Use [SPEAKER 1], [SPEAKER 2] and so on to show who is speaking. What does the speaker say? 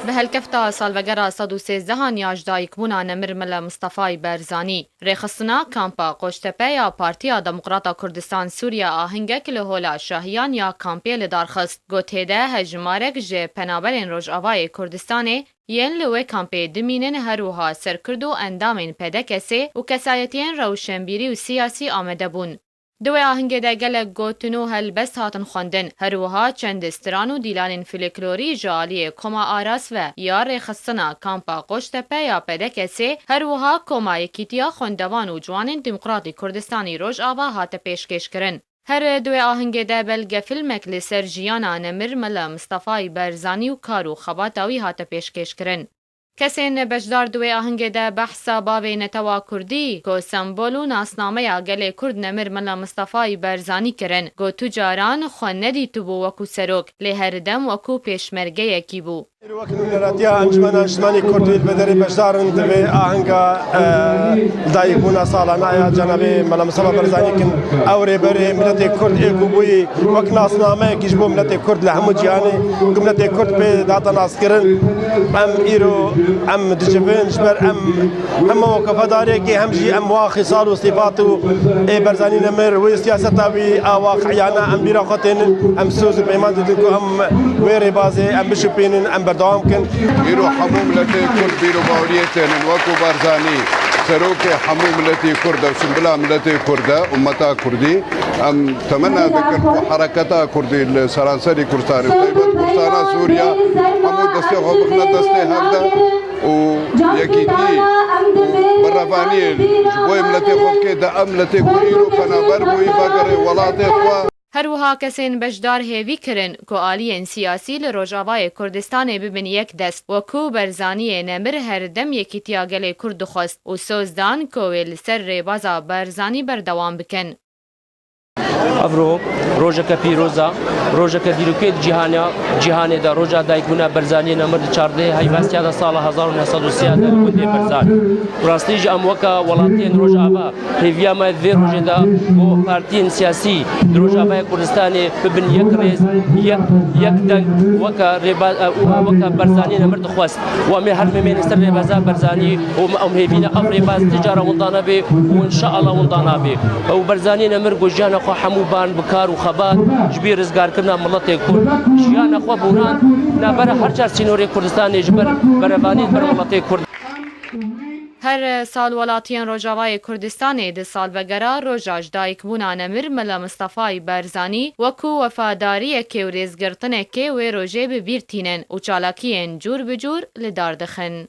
[SPEAKER 1] به هلکفتا سالوگرا 113 نیاجدایکبونا نمر ملا مصطفی برزانی ریخستنا کامپا قوشتپه یا پارتیا دموکراتا کردستان سوریا آهنگک لهولا شاهیان یا کامپی لدارخست گوتیده هجمارک جه پنابرین روجاوای کردستانه ین لوی کامپی دمینن هروها سرکردو اندامین پدکسه و کسایتین روشنبیری و سیاسی آمده بون. دوی آهنگ ده گلک گوتنو هلبست هاتن خوندن هروها چند استران و دیلان فلکلوری جالی کما آراس و یا ریخستنا کامپا قوشتپه یا پدکسه هروها کما یکیتیا خوندوان و جوان دموکراتی کردستانی روش آوا هات پیشکش کرن. هر دوی آهنگ ده بلگ فیلمک لسر جیانا نمر ملا مصطفی برزانی و کارو خباتاوی هات پیشکش کرن. کسین بجدار دوی آهنگ ده بحثا باوی نتوا کردی گو سمبولو ناسنامه یا گل کرد نمر ملا مصطفی برزانی کرن گو تجاران خو ندی تو بو وکو سروک لی هر دم وکو پیشمرگه یکی بو.
[SPEAKER 2] وكن راديا انجمن اجتماعي كردي بدري بجدارن دبي اهنگا دايبونا سالنا يا جنابي ملا مصطفى برزاني كن اوري بري ملتي كرد ايكوبوي وكنا صنامه كيجبو ملتي كرد لحمو جياني ملتي كرد بي داتا ناسكرن ام ايرو ام دجبن جبر ام وقفه داري كي همجي ام واخي صار وصفاته برزاني نمر وسياستاوي واقعيانا ام بيراقتين ام سوز بيمان دكو ام ويري بازي ام بشبين ام بردوام كن
[SPEAKER 3] بيرو حموم لتي كرد بيرو باوريتين وكو بارزاني سروكي حموم ملتي كردة وسنبلا ملتي كردة أمتا كردي أم تمنى ذكر حركتا كردي السرانسري كردستان طيبة كردستان سوريا حمود دستي غبخنا دستي هذا ويكيتي برافاني جبوي ملتي خوكي دا أم ملتي كوريرو فنابر بوي باقري ولاتي خوا.
[SPEAKER 1] هروها کسین بجدار هیوی کرن که آلین سیاسی لروجاوای کردستان ببین یک دست و کو برزانی نمر هر دم یکی تیاگل کرد خواست و سوزدان که ویل سر ریبازا برزانی بردوام بکن.
[SPEAKER 4] افرو روجا پیروزا روجا دیروکت جهانی دا روجا دایکونا برزانی نمر 14 هیواستی دا سال 1930 دا کندی برزان راستیج ام وکا ولاتین روجاوا هیویا ما وی روجا دا و پارتین سیاسی روجاوا کردستان ببن یک ریز یک دنگ وکا برزانی نمر خواست و می هر مینستر ریبازا برزانی و ام هیوینا افریباز تجاره وندانا بی و ان شاء الله وندانا بی و برزانی نمر گوجانا خو حموبان بکار و خبات جبیر رزگار کردن ملت کرد جیان خو بوران نبره هر چار سینوری کردستان جبر برفانی بر ملت کرد.
[SPEAKER 1] هر سال ولاتین روجاوای کردستان ده سال وگرا روجاج دایکبونا نمر ملا مصطفی برزانی وکو وفاداری که و ریزگرتنه که و روجه ببیرتینن و چالاکین جور بجور لدار دخن.